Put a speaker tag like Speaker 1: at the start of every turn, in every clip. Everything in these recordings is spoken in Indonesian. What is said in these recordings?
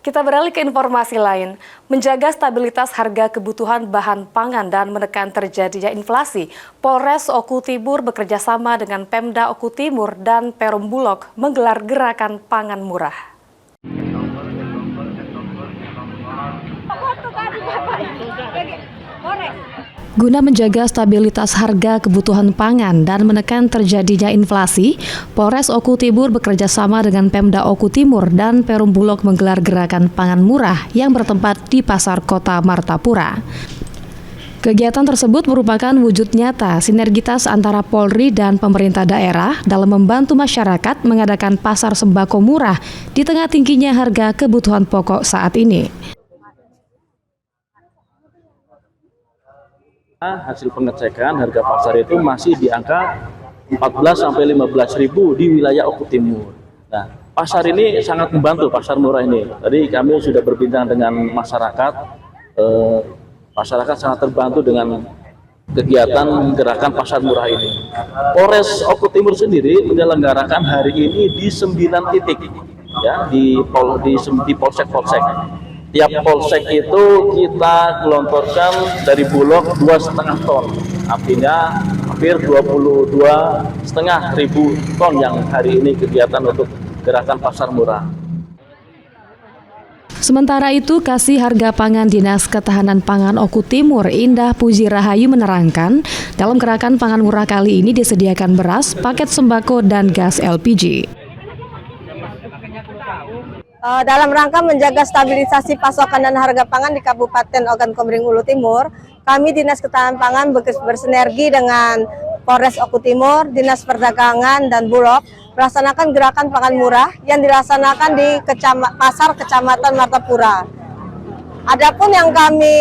Speaker 1: Kita beralih ke informasi lain. Menjaga stabilitas harga kebutuhan bahan pangan dan menekan terjadinya inflasi, Polres Oku Timur bekerjasama dengan Pemda Oku Timur dan Perum Bulog menggelar gerakan pangan murah. Guna menjaga stabilitas harga kebutuhan pangan dan menekan terjadinya inflasi, Polres Oku Timur bekerjasama dengan Pemda Oku Timur dan Perum Bulog menggelar gerakan pangan murah yang bertempat di Pasar Kota Martapura. Kegiatan tersebut merupakan wujud nyata sinergitas antara Polri dan pemerintah daerah dalam membantu masyarakat mengadakan pasar sembako murah di tengah tingginya harga kebutuhan pokok saat ini.
Speaker 2: Hasil pengecekan harga pasar itu masih di angka 14 sampai 15.000 di wilayah Oku Timur. Nah, pasar ini sangat membantu, pasar murah ini. Tadi kami sudah berbincang dengan masyarakat. Masyarakat sangat terbantu dengan kegiatan gerakan pasar murah ini. Polres Oku Timur sendiri menyelenggarakan hari ini di 9 titik, ya, di polsek-polsek. Tiap polsek itu kita gelontorkan dari Bulog 2,5 ton, artinya hampir 22.500 ton yang hari ini kegiatan untuk gerakan pasar murah.
Speaker 1: Sementara itu, Kasih Harga Pangan Dinas Ketahanan Pangan Oku Timur Indah Puji Rahayu menerangkan, dalam gerakan pangan murah kali ini disediakan beras, paket sembako, dan gas LPG.
Speaker 3: Dalam rangka menjaga stabilisasi pasokan dan harga pangan di Kabupaten Ogan Komering Ulu Timur, kami Dinas Ketahanan Pangan bersinergi dengan Polres Oku Timur, Dinas Perdagangan, dan Bulog melaksanakan gerakan pangan murah yang dilaksanakan di Pasar Kecamatan Martapura. Adapun yang kami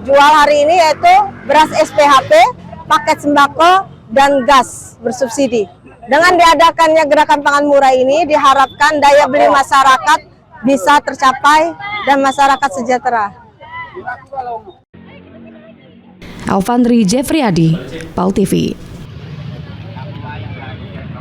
Speaker 3: jual hari ini yaitu beras SPHP, paket sembako, dan gas bersubsidi. Dengan diadakannya gerakan pangan murah ini diharapkan daya beli masyarakat bisa tercapai dan masyarakat sejahtera.
Speaker 1: Alfandri Jeffriyadi, PAL TV.